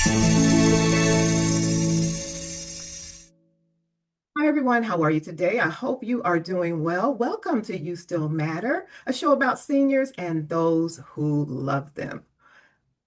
Hi, everyone. How are you today? I hope you are doing well. Welcome to You Still Matter, a show about seniors and those who love them.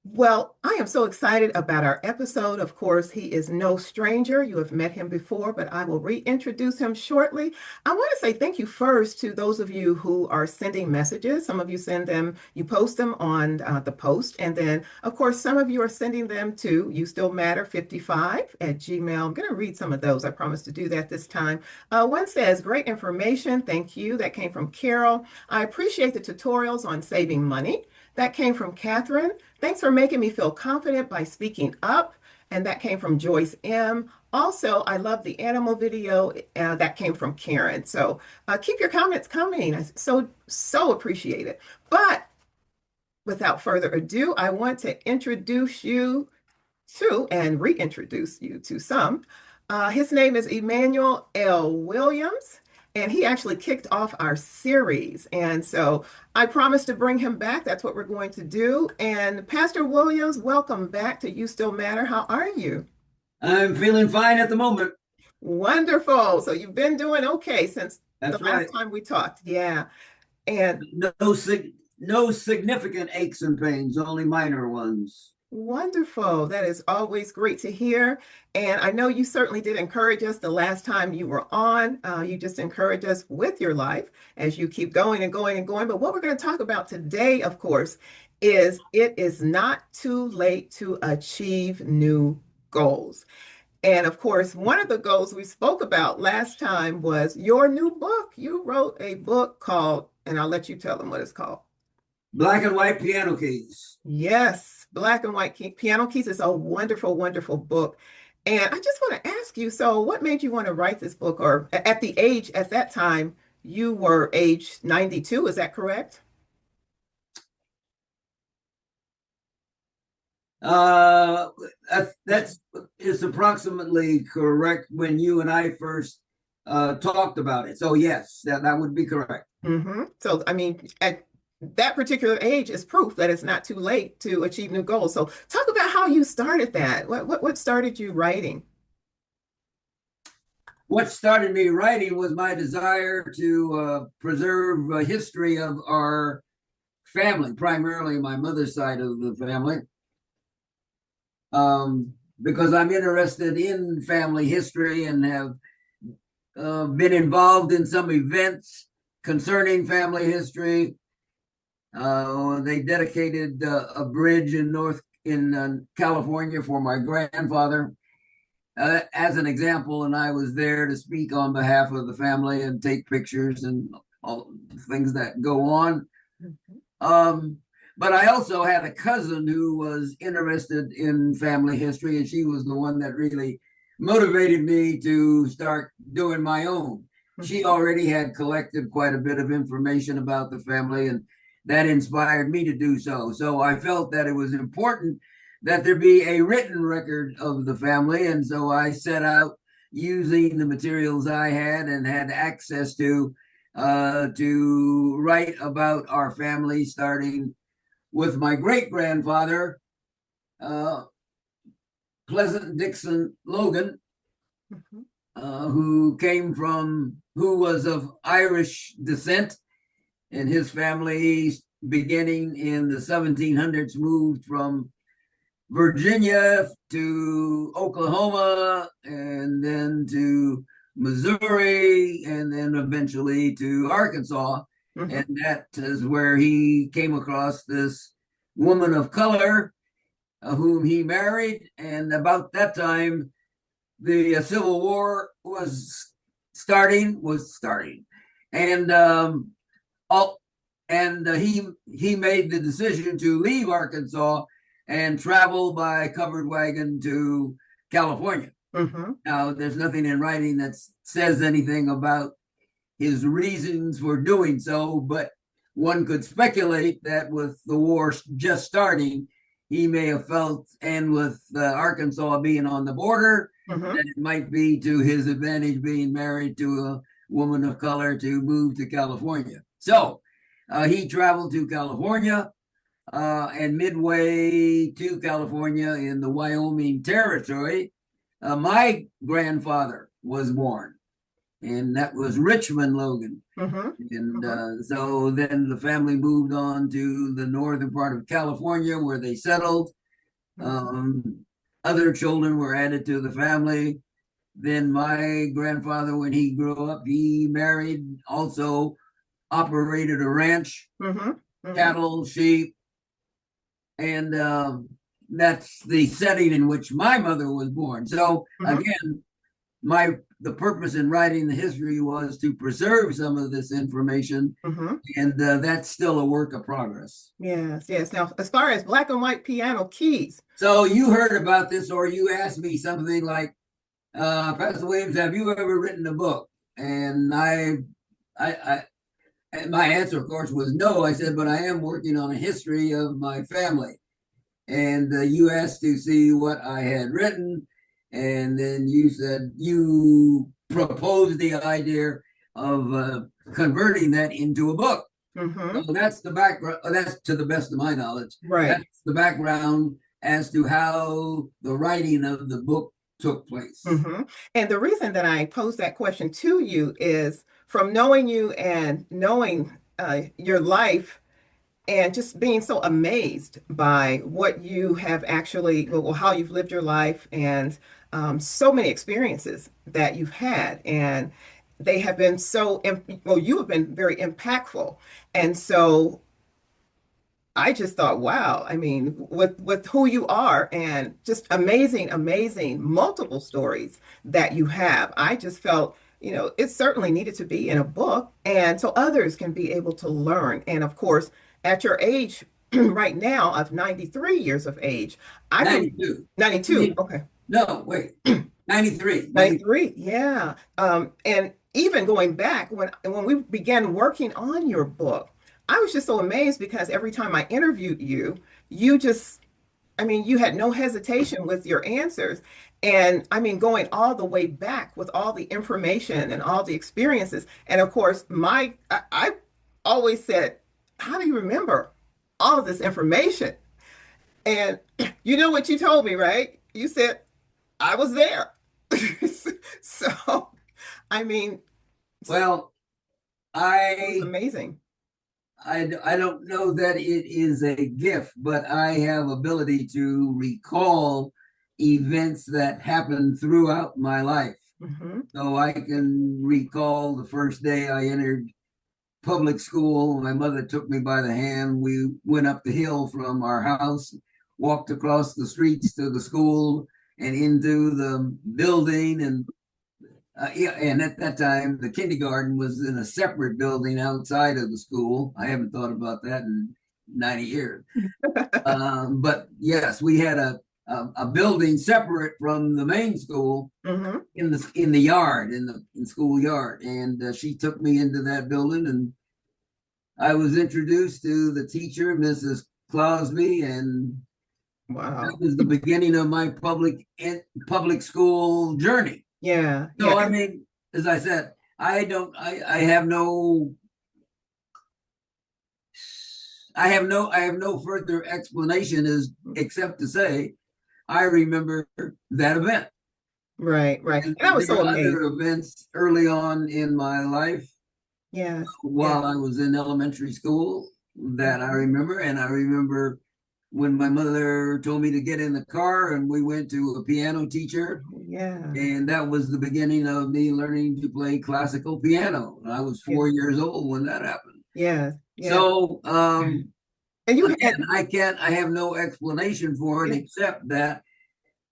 Well, I am so excited about our episode. Of course, he is no stranger. You have met him before, but I will reintroduce him shortly. I want to say thank you first to those of you who are sending messages. Some of you send them, you post them on the post. And then, of course, some of you are sending them to you still matter 55 at Gmail. I'm going to read some of those. I promise to do that this time. One says, great information. Thank you. That came from Carol. I appreciate the tutorials on saving money. That came from Catherine. Thanks for making me feel confident by speaking up. And that came from Joyce M. Also, I love the animal video. That came from Karen. So keep your comments coming. I so appreciate it. But without further ado, I want to introduce you to and reintroduce you to some. His name is Emanuel L. Williams, and he actually kicked off our series. And so I promised to bring him back. That's what we're going to do. And Pastor Williams, welcome back to You Still Matter. How are you? I'm feeling fine at the moment. Wonderful. So you've been doing okay since the That's last right. time we talked. Yeah. And No significant aches and pains, only minor ones. wonderful. That is always great to hear. And I know you certainly did encourage us the last time you were on. You just encouraged us with your life as you keep going and going and going. But what we're going to talk about today, of course, is it is not too late to achieve new goals. And of course, one of the goals we spoke about last time was your new book. You wrote a book called, and I'll let you tell them what it's called. Black and white piano keys. Yes, Black and White Piano Keys is a wonderful, wonderful book. And I just want to ask you, so what made you want to write this book? Or at the age, at that time, you were age 92, is that correct? Uh, that's is approximately correct when you and I first talked about it. So yes, that would be correct. So, I mean, at that particular age is proof that it's not too late to achieve new goals. So talk about how you started that. What started you writing? What started me writing was my desire to preserve a history of our family, primarily my mother's side of the family, because I'm interested in family history and have been involved in some events concerning family history. They dedicated a bridge in California for my grandfather as an example, and I was there to speak on behalf of the family and take pictures and all things that go on. Mhm. Um, but I also had a cousin who was interested in family history, and she was the one that really motivated me to start doing my own. She Mhm. already had collected quite a bit of information about the family, and that inspired me to do so. So I felt that it was important that there be a written record of the family, and so I set out using the materials I had and had access to write about our family, starting with my great grandfather, uh, Pleasant Dixon Logan, Mhm. who was of Irish descent, and his family, beginning in the 1700s, moved from Virginia to Oklahoma and then to Missouri and then eventually to Arkansas. Mhm. And that is where he came across this woman of color whom he married. And about that time, the Civil War was starting, and all, and he made the decision to leave Arkansas and travel by covered wagon to California. Mhm. Now, there's nothing in writing that says anything about his reasons for doing so, but one could speculate that with the war just starting, he may have felt, and with Arkansas being on the border, Mhm. that it might be to his advantage being married to a woman of color to move to California. So he traveled to California, and midway to California in the Wyoming Territory, my grandfather was born, and that was Richmond Logan. Mm-hmm. And Mm-hmm. so then the family moved on to the northern part of California where they settled. Mm-hmm. Other children were added to the family. Then my grandfather, when he grew up, he married, also operated a ranch, Mm-hmm. Mm-hmm. cattle, sheep, and that's the setting in which my mother was born. So Mm-hmm. again, my the purpose in writing the history was to preserve some of this information, Mm-hmm. and that's still a work of progress. Yes, yes. Now, as far as black and white piano keys, So you heard about this, or you asked me something like, "Pastor Williams, have you ever written a book?" And I, and my answer, of course, was no. I said, "But I am working on a history of my family." And you asked to see what I had written, and then you said you proposed the idea of converting that into a book. mm-hmm, So that's the background. That's to the best of my knowledge. right. That's the background as to how the writing of the book took place. Mm-hmm. And the reason that I pose that question to you is from knowing you and knowing your life and just being so amazed by what you have actually, well, how you've lived your life and so many experiences that you've had. And they have been so, well, you have been very impactful. And so I just thought, wow, I mean, with who you are and just amazing, amazing multiple stories that you have. I just felt, it certainly needed to be in a book and so others can be able to learn. And of course, at your age right now of 93 years of age, I really 92. I 92, mean, okay. no, wait, 93. 93, yeah. And even going back when we began working on your book, I was just so amazed because every time I interviewed you, you just, I mean, you had no hesitation with your answers. And I mean, going all the way back with all the information and all the experiences. And of course, I always said, how do you remember all of this information? And you know what you told me, right? You said, I was there. So, I mean, Well, it was I amazing. I don't know that it is a gift, but I have ability to recall events that happened throughout my life. Hmm. So I can recall the first day I entered public school. My mother took me by the hand. We went up the hill from our house, walked across the streets to the school and into the building. And yeah, and at that time, the kindergarten was in a separate building outside of the school. I haven't thought about that in 90 years. But yes, we had a building separate from the main school Hmm. in the yard in school yard, and she took me into that building, and I was introduced to the teacher, Mrs. Closby, and that Wow. was the beginning of my public school journey. Yeah, yeah. So I mean, as I said, I have no I have no further explanation as except to say I remember that event. Right, right. And And I was there so are other amazed. events early on in my life Yes, yeah. while I was in elementary school that I Mhm. remember. And I remember when my mother told me to get in the car and we went to a piano teacher. Yeah, And that was the beginning of me learning to play classical piano. I was yeah, 4 years old when that happened. yes, yes. So And you again, had, I have no explanation for it yeah. except that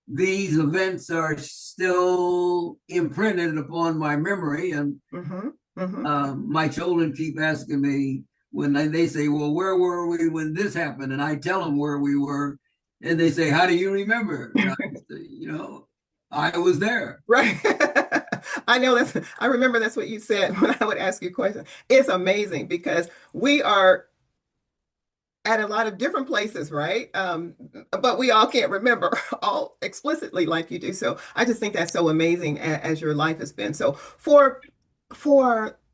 these events are still imprinted upon my memory. And Hmm. Hmm. my children keep asking me when they say, "Well, where were we when this happened?" And I tell them where we were, and they say, "How do you remember?" And I say, I was there. Right. I know I remember that's what you said when I would ask you questions. It's amazing because we are at a lot of different places, right? But we all can't remember all explicitly like you do. So I just think that's so amazing as your life has been. So for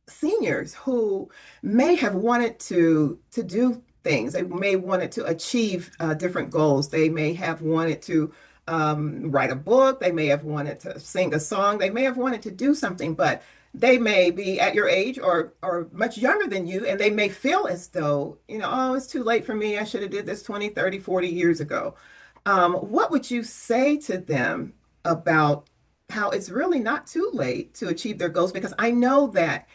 seniors who may have wanted to do things. They may wanted to achieve different goals. They may have wanted to write a book. They may have wanted to sing a song. They may have wanted to do something, but they may be at your age or much younger than you, and they may feel as though, oh, it's too late for me. I should have did this 20, 30, 40 years ago. What would you say to them about how it's really not too late to achieve their goals? Because I know that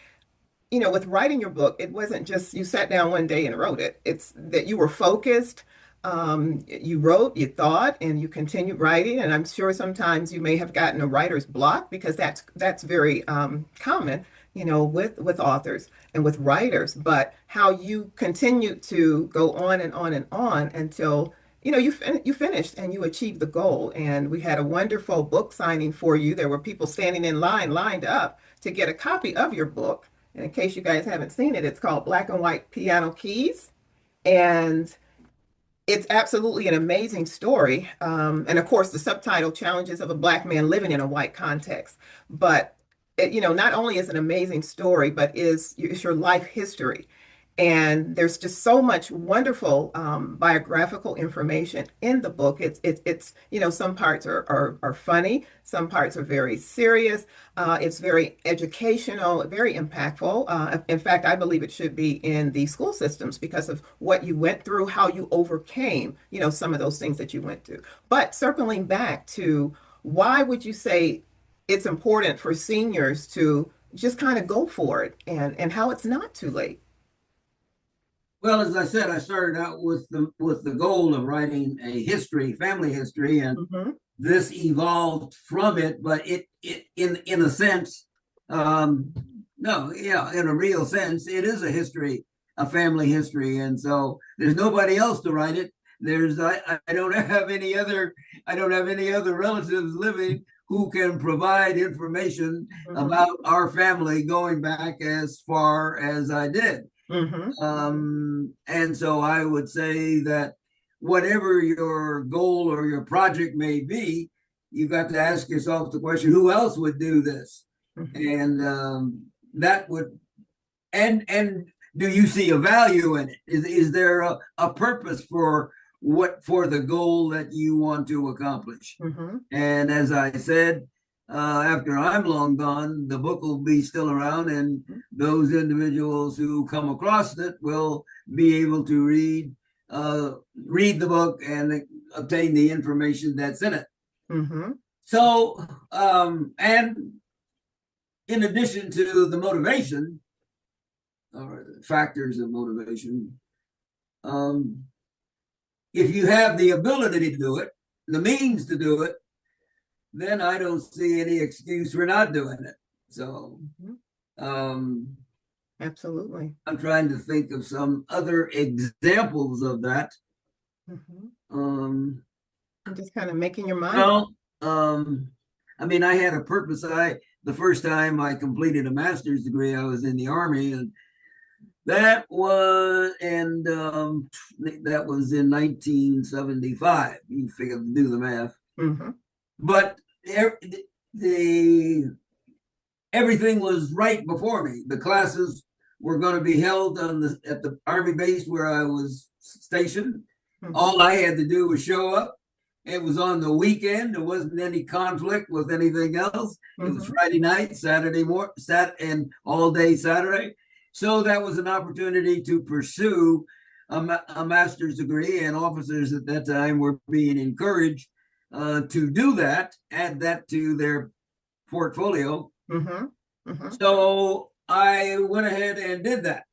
with writing your book, it wasn't just you sat down one day and wrote it. It's that you were focused. You wrote, you thought, and you continued writing. And I'm sure sometimes you may have gotten a writer's block because that's very common, with authors and with writers. But how you continued to go on and on and on until you finished and you achieved the goal. And we had a wonderful book signing for you. There were people standing in line, lined up to get a copy of your book. And in case you guys haven't seen it, it's called Black and White Piano Keys. And it's absolutely an amazing story. And of course, the subtitle Challenges of a Black Man Living in a White Context. But not only is it an amazing story, but it's your life history. And there's just so much wonderful biographical information in the book. It's some parts are funny, some parts are very serious. It's very educational, very impactful. In fact, I believe it should be in the school systems because of what you went through, how you overcame, some of those things that you went through. But circling back to why would you say it's important for seniors to just kind of go for it and how it's not too late? Well, as I said, I started out with the goal of writing a history, family history, and Hmm. this evolved from it. But it in a sense, um, no, yeah, in a real sense, it is a history, a family history, and so there's nobody else to write it. I don't have any other I don't have any other relatives living who can provide information Hmm. about our family going back as far as I did. Hmm. And so I would say that whatever your goal or your project may be, you got to ask yourself the question, who else would do this? Hmm. And that would and do you see a value in it? Is there a purpose for the goal that you want to accomplish? Hmm. And as I said, after I'm long gone, the book will be still around, and those individuals who come across it will be able to read the book and obtain the information that's in it. Hmm. So, and in addition to the motivation or the factors of motivation, um, if you have the ability to do it, the means to do it, then I don't see any excuse for not doing it. So Hmm. um, Absolutely. I'm trying to think of some other examples of that. Hmm. Um, And just kind of making your mind up. well, I mean, I had a purpose. The first time I completed a master's degree, I was in the army, and that was and that was in 1975. You figure do the math, Hmm. but the everything was right before me. The classes were going to be held at the army base where I was stationed. Hmm. All I had to do was show up. It was on the weekend. There wasn't any conflict with anything else. It was Hmm. Friday night, Saturday morning, and all day Saturday. So that was an opportunity to pursue a master's degree, and officers at that time were being encouraged to do that, add that to their portfolio. Hmm. Hmm. So I went ahead and did that,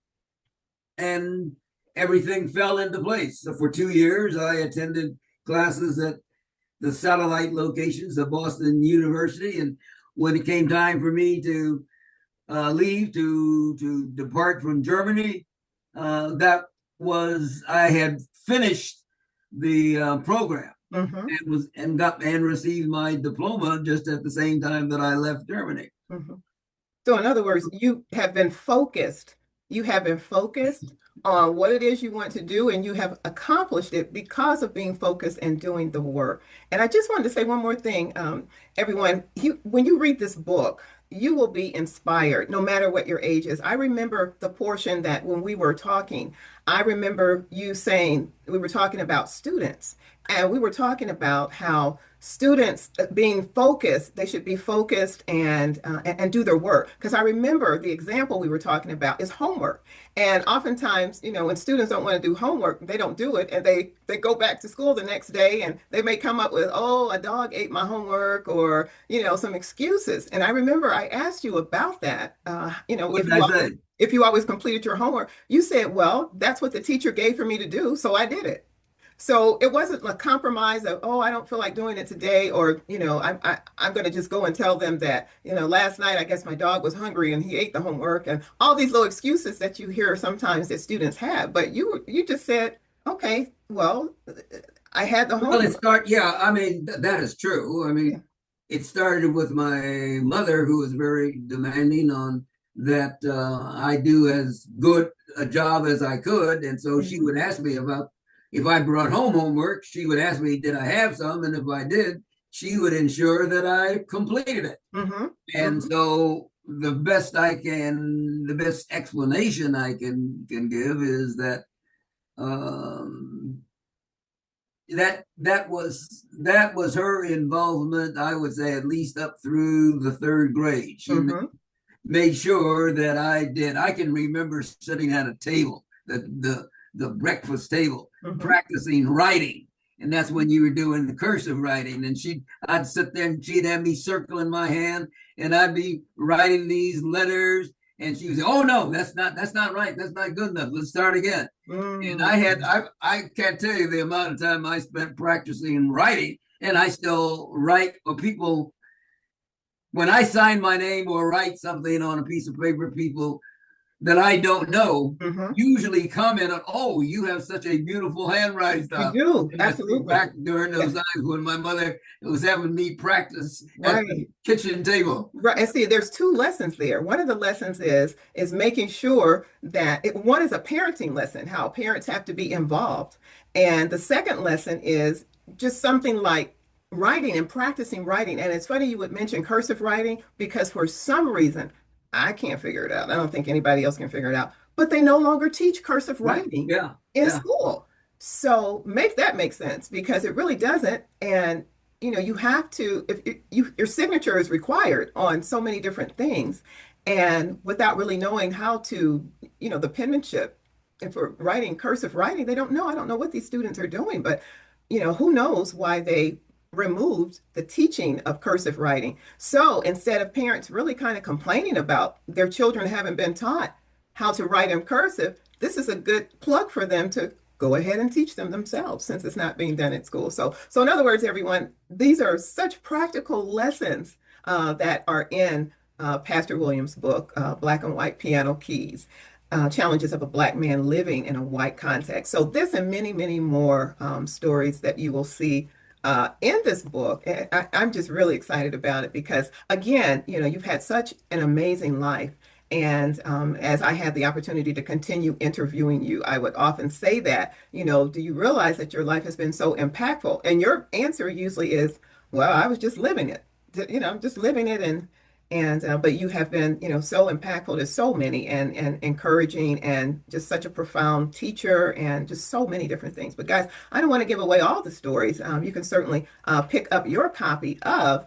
and everything fell into place. So for 2 years, I attended classes at the satellite locations of Boston University, and when it came time for me to leave to depart from Germany, that was I had finished the program Hmm. and was and got and received my diploma just at the same time that I left Germany. Hmm. So, in other words, you have been focused. You have been focused on what it is you want to do, and you have accomplished it because of being focused and doing the work. And I just wanted to say one more thing, everyone. When you read this book, you will be inspired no matter what your age is. I remember the portion that when we were talking, I remember you saying we were talking about students, and we were talking about how students being focused, they should be focused and do their work. Because I remember the example we were talking about is homework. And oftentimes, when students don't want to do homework, they don't do it, and they go back to school the next day, and they may come up with, "Oh, a dog ate my homework," or some excuses. And I remember I asked you about that. What did I say? If you always completed your homework, you said, "Well, that's what the teacher gave for me to do, so I did it." So it wasn't a compromise of, "Oh, I don't feel like doing it today," or I'm going to just go and tell them that last night I guess my dog was hungry and he ate the homework, and all these little excuses that you hear sometimes that students have. But you just said, "Okay, well, I had the Well, homework." yeah, I mean, that is true. I Yeah. mean, it started with my mother, who was very demanding on that I do as good a job as I could. And so she Hmm. would ask me about if I brought home homework, she would ask me, did I have some? And if I did, she would ensure that I completed it. Hmm. And Hmm. so the best explanation I can give is that um, that was her involvement. I would say at least up through the third grade. She Hmm. made sure that I did. I can remember sitting at a table, the breakfast table, Hmm. practicing writing. And that's when you were doing the cursive writing. And I'd sit there and she'd have me circling my hand, and I'd be writing these letters. And she would say, "Oh no, that's not right. That's not good enough. Let's start again." And Hmm. I can't tell you the amount of time I spent practicing writing, and I still write for people. When I sign my name or write something on a piece of paper, people that I don't know Hmm. usually comment on, "Oh, you have such a beautiful handwriting You stuff." do, And I think absolutely. back during those Yeah, times when my mother was having me practice at the right. kitchen table. Right. And see, there's two lessons there. One of the lessons is making sure that one is a parenting lesson, how parents have to be involved. And the second lesson is just something like writing and practicing writing. And it's funny you would mention cursive writing because for some reason, I can't figure it out. I don't think anybody else can figure it out. But they no longer teach cursive Right? writing Yeah. in Yeah. school. So make that make sense because it really doesn't. And you have to, if your signature is required on so many different things, and without really knowing how to, the penmanship, and for writing cursive writing, they don't know. I don't know what these students are doing, but who knows why they removed the teaching of cursive writing. So instead of parents really kind of complaining about their children haven't been taught how to write in cursive, this is a good plug for them to go ahead and teach them themselves since it's not being done at school. So in other words, everyone, these are such practical lessons that are in Pastor Williams' book, Black and White Piano Keys. Challenges of a Black man living in a white context. So this and many, many more stories that you will see in this book. And I'm just really excited about it because, again, you've had such an amazing life. And as I had the opportunity to continue interviewing you, I would often say that, do you realize that your life has been so impactful? And your answer usually is, well, I was just living it. I'm just living it, and but you have been, so impactful to so many and encouraging and just such a profound teacher and just so many different things. But guys, I don't want to give away all the stories. You can certainly pick up your copy of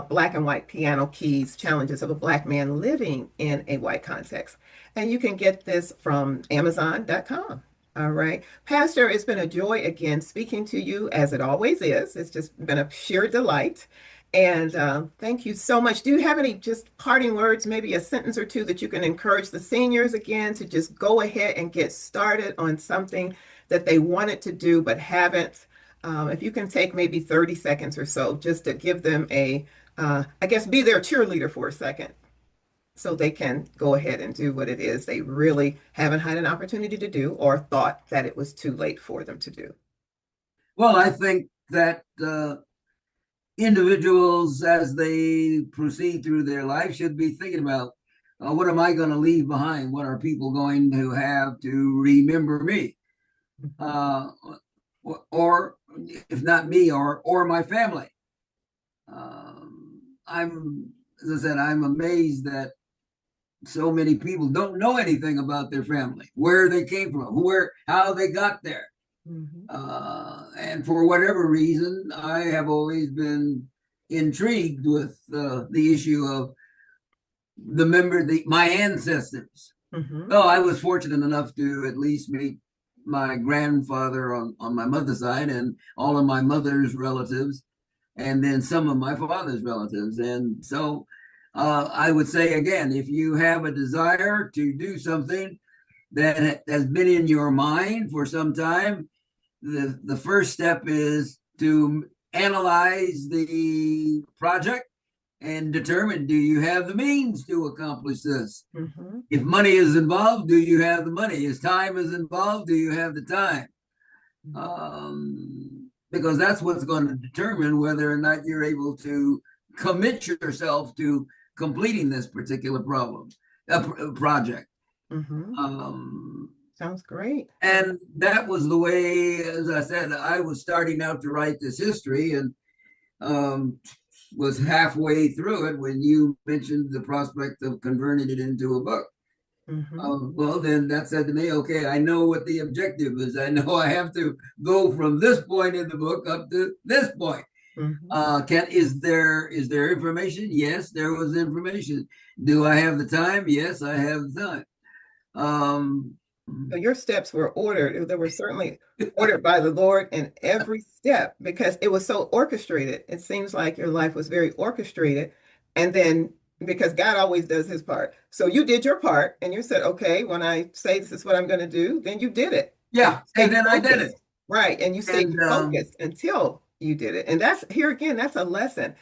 Black and White Piano Keys, Challenges of a Black Man Living in a White Context. And you can get this from Amazon.com. All right. Pastor, it's been a joy again speaking to you as it always is. It's just been a sheer delight. And thank you so much. Do you have any just parting words, maybe a sentence or two that you can encourage the seniors again to just go ahead and get started on something that they wanted to do but haven't? If you can take maybe 30 seconds or so just to give them I guess, be their cheerleader for a second so they can go ahead and do what it is they really haven't had an opportunity to do or thought that it was too late for them to do. Well, I think that individuals, as they proceed through their life, should be thinking about what am I going to leave behind? What are people going to have to remember me? Uh, or if not me, or my family. I'm as I said, I'm amazed that so many people don't know anything about their family, where they came from, how they got there. Hmm. And for whatever reason, I have always been intrigued with the issue of my ancestors. Hmm. Oh, I was fortunate enough to at least meet my grandfather on my mother's side and all of my mother's relatives, and then some of my father's relatives. And so I would say again, if you have a desire to do something that has been in your mind for some time, the first step is to analyze the project and determine, do you have the means to accomplish this? Hmm. If money is involved, do you have the money? If time is involved, do you have the time? Because that's what's going to determine whether or not you're able to commit yourself to completing this particular project. Hmm. Um, Sounds great. and that was the way, as I said, I was starting out to write this history, and um, was halfway through it when you mentioned the prospect of converting it into a book. Hmm. Well, then that said to me, okay, I know what the objective is. I know I have to go from this point in the book up to this point. Hmm. Is there information? Yes, there was information. Do I have the time? Yes, I have the time. Um, So your steps were ordered. They were certainly ordered by the Lord in every step because it was so orchestrated. It seems like your life was very orchestrated. And then because God always does his part. So you did your part and you said, okay, when I say this is what I'm going to do, then you did it. And you yeah, and stayed then I did it. focused. Right. And you stayed And focused until you did it. And that's here again, that's a lesson.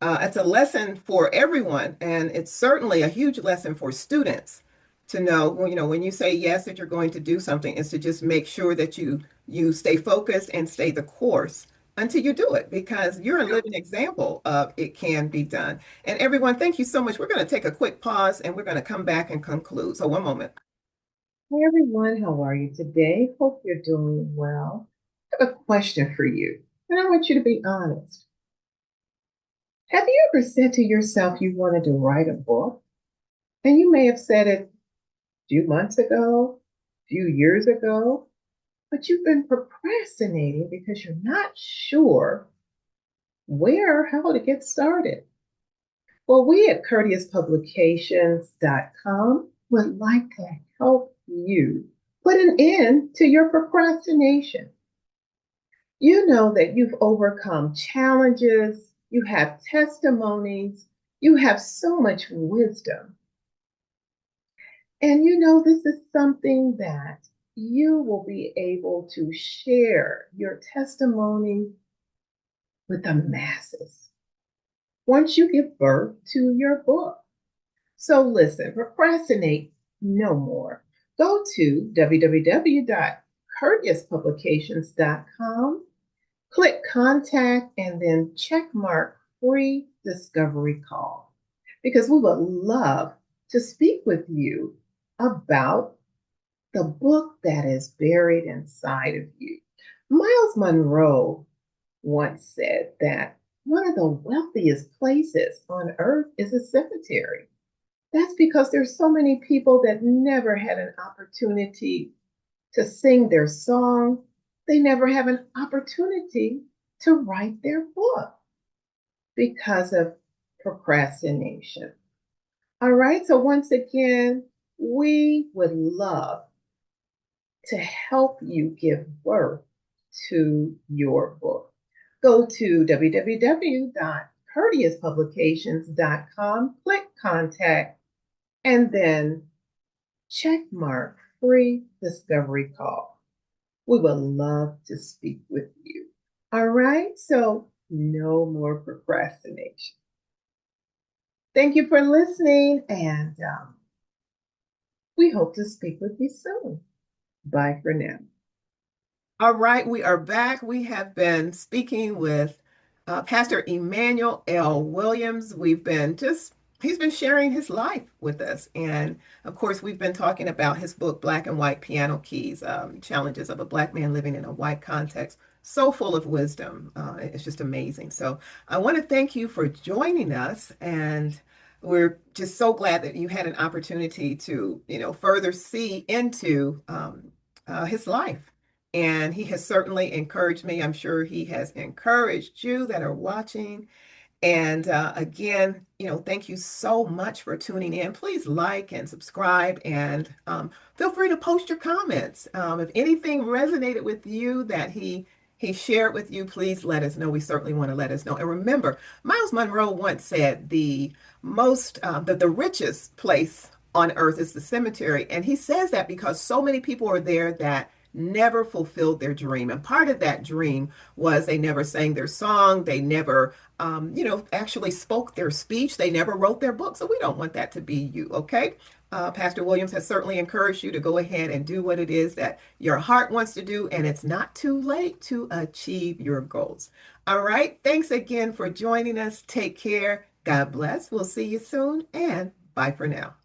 It's a lesson for everyone. And it's certainly a huge lesson for students to know, well, when you say yes that you're going to do something, is to just make sure that you stay focused and stay the course until you do it, because you're a living example of it can be done. And everyone, thank you so much. We're going to take a quick pause and we're going to come back and conclude. So one moment. Hi everyone, how are you today? Hope you're doing well. I have a question for you, and I want you to be honest. Have you ever said to yourself you wanted to write a book? And you may have said it a few months ago, a few years ago, but you've been procrastinating because you're not sure where or how to get started. Well, we at courteouspublications.com would like to help you put an end to your procrastination. You know that you've overcome challenges, you have testimonies, you have so much wisdom. And you know this is something that you will be able to share your testimony with the masses once you give birth to your book. So listen, procrastinate no more. Go to www.courteouspublications.com, click contact, and then check mark free discovery call, because we would love to speak with you about the book that is buried inside of you. Miles Monroe once said that one of the wealthiest places on earth is a cemetery. That's because there's so many people that never had an opportunity to sing their song. They never have an opportunity to write their book because of procrastination. All right, so once again, we would love to help you give birth to your book. Go to www.courteouspublications.com, click contact, and then check mark free discovery call. We would love to speak with you. All right, so no more procrastination. Thank you for listening, and we hope to speak with you soon. Bye for now. All right, we are back. We have been speaking with Pastor Emanuel L. Williams. He's been sharing his life with us. And of course, we've been talking about his book, Black and White Piano Keys, Challenges of a Black Man Living in a White Context. So full of wisdom. It's just amazing. So I want to thank you for joining us. And we're just so glad that you had an opportunity to, further see into his life. And he has certainly encouraged me. I'm sure he has encouraged you that are watching. And again, thank you so much for tuning in. Please like and subscribe and feel free to post your comments. If anything resonated with you that he shared with you, please let us know. We certainly want to let us know. And remember, Miles Monroe once said the richest place on earth is the cemetery. And he says that because so many people are there that never fulfilled their dream. And part of that dream was they never sang their song. They never actually spoke their speech. They never wrote their book. So we don't want that to be you, okay? Pastor Williams has certainly encouraged you to go ahead and do what it is that your heart wants to do, and it's not too late to achieve your goals. All right. Thanks again for joining us. Take care. God bless. We'll see you soon, and bye for now.